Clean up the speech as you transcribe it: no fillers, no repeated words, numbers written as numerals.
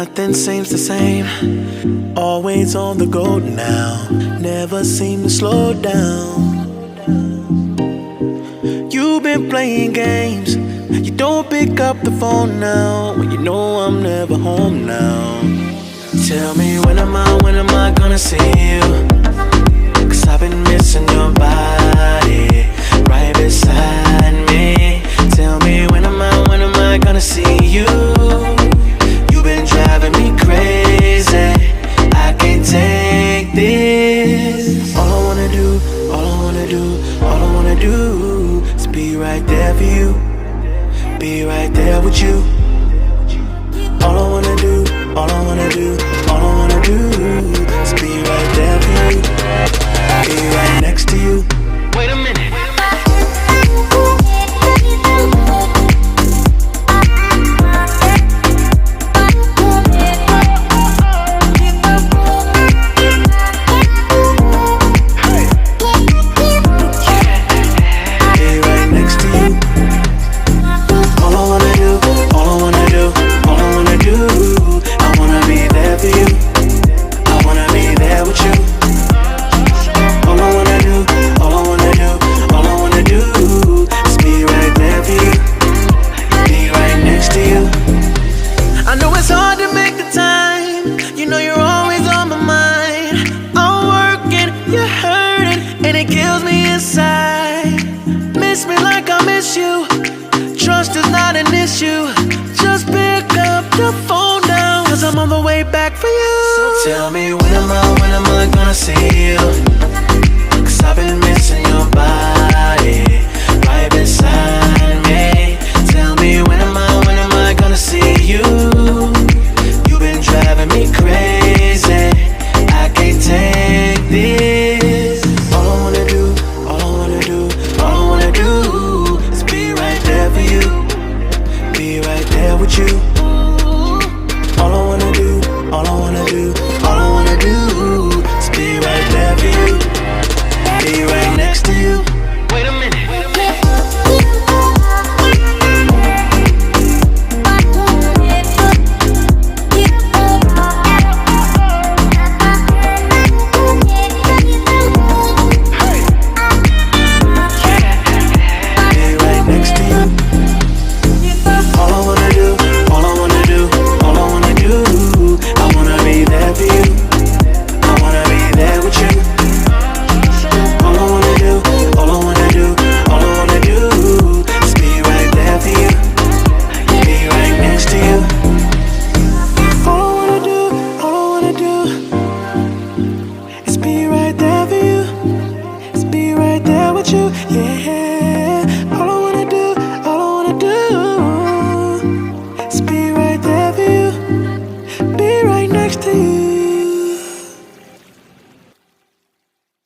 Nothing seems the same. Always on the go now. Never seem to slow down. You've been playing games. You don't pick up the phone now when you know I'm never home now. Tell me when am I gonna see you? 'Cause I've been missing your body right beside me. Tell me when am I gonna see you? You've been driving me crazy. I can't take this. All I wanna do is be right there for you. Be right there with you. All I wanna do is be right there for you. Be right next to you. Wait a minute. Miss me like I miss you. Trust is not an issue. Just pick up the phone now, 'cause I'm on the way back for you. So tell me when am I gonna see you? 'Cause I've been missing your body right beside me. Tell me when am I gonna see you? You've been driving me crazy. I can't take this. All I wanna do is be right there for you. Be right there with you. All I wanna do is be right there for you. Be right next to you. Wait a minute. Be right there with you. Yeah.